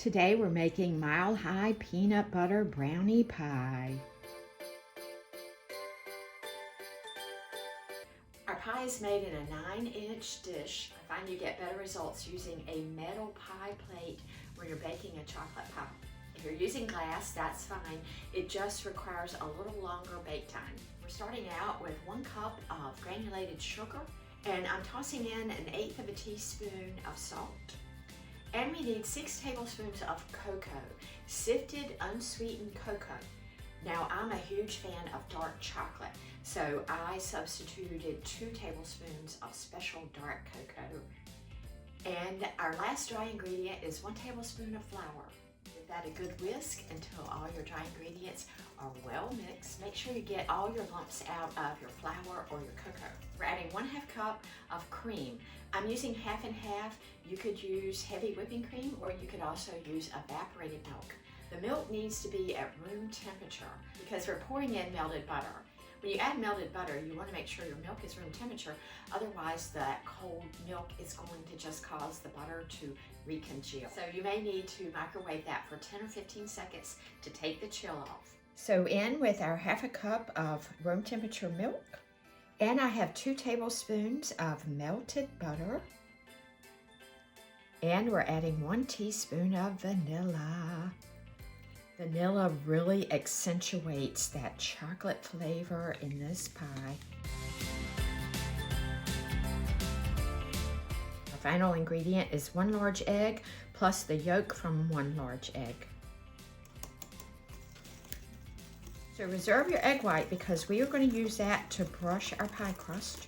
Today we're making Mile High Peanut Butter Brownie Pie. Our pie is made in a 9-inch dish. I find you get better results using a metal pie plate when you're baking a chocolate pie. If you're using glass, that's fine. It just requires a little longer bake time. We're starting out with 1 cup of granulated sugar, and I'm tossing in 1/8 of a teaspoon of salt. And we need 6 tablespoons of cocoa, sifted unsweetened cocoa. Now I'm a huge fan of dark chocolate, so I substituted 2 tablespoons of special dark cocoa. And our last dry ingredient is 1 tablespoon of flour. Give that a good whisk until all your dry ingredients are well mixed. Make sure you get all your lumps out of your flour or your cocoa. We're adding 1/2 cup of cream. I'm using half and half. You could use heavy whipping cream, or you could also use evaporated milk. The milk needs to be at room temperature because we're pouring in melted butter. When you add melted butter, you want to make sure your milk is room temperature. Otherwise, that cold milk is going to just cause the butter to recongeal. So you may need to microwave that for 10 or 15 seconds to take the chill off. So in with our 1/2 cup of room temperature milk. And I have 2 tablespoons of melted butter. And we're adding 1 teaspoon of vanilla. Vanilla really accentuates that chocolate flavor in this pie. The final ingredient is 1 large egg plus the yolk from 1 large egg. So reserve your egg white because we are going to use that to brush our pie crust.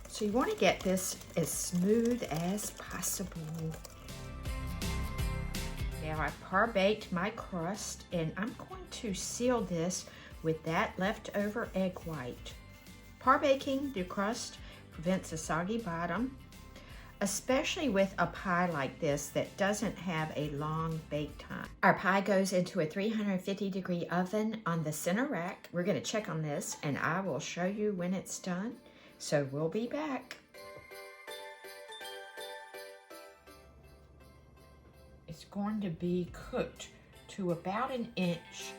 So you want to get this as smooth as possible. Now I've par-baked my crust, and I'm going to seal this with that leftover egg white. Par-baking the crust prevents a soggy bottom, especially with a pie like this that doesn't have a long bake time. Our pie goes into a 350-degree oven on the center rack. We're going to check on this, and I will show you when it's done. So we'll be back. It's going to be cooked to about 1 inch.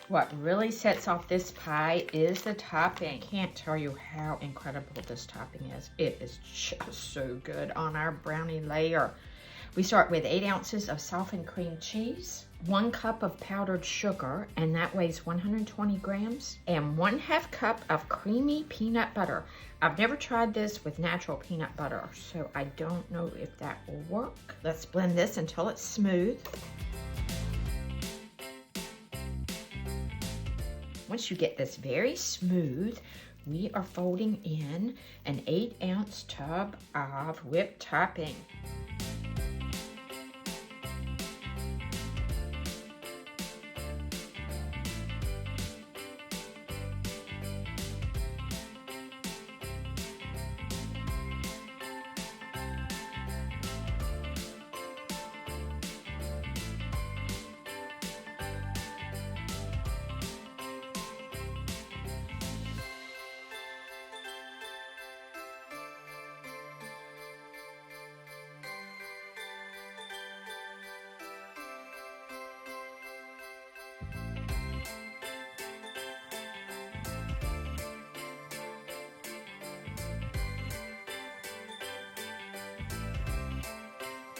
What really sets off this pie is the topping. Can't tell you how incredible this topping is. It is just so good on our brownie layer. We start with 8 ounces of softened cream cheese, 1 cup of powdered sugar, and that weighs 120 grams, and 1/2 cup of creamy peanut butter. I've never tried this with natural peanut butter, so I don't know if that will work. Let's blend this until it's smooth. Once you get this very smooth, we are folding in an 8-ounce tub of whipped topping.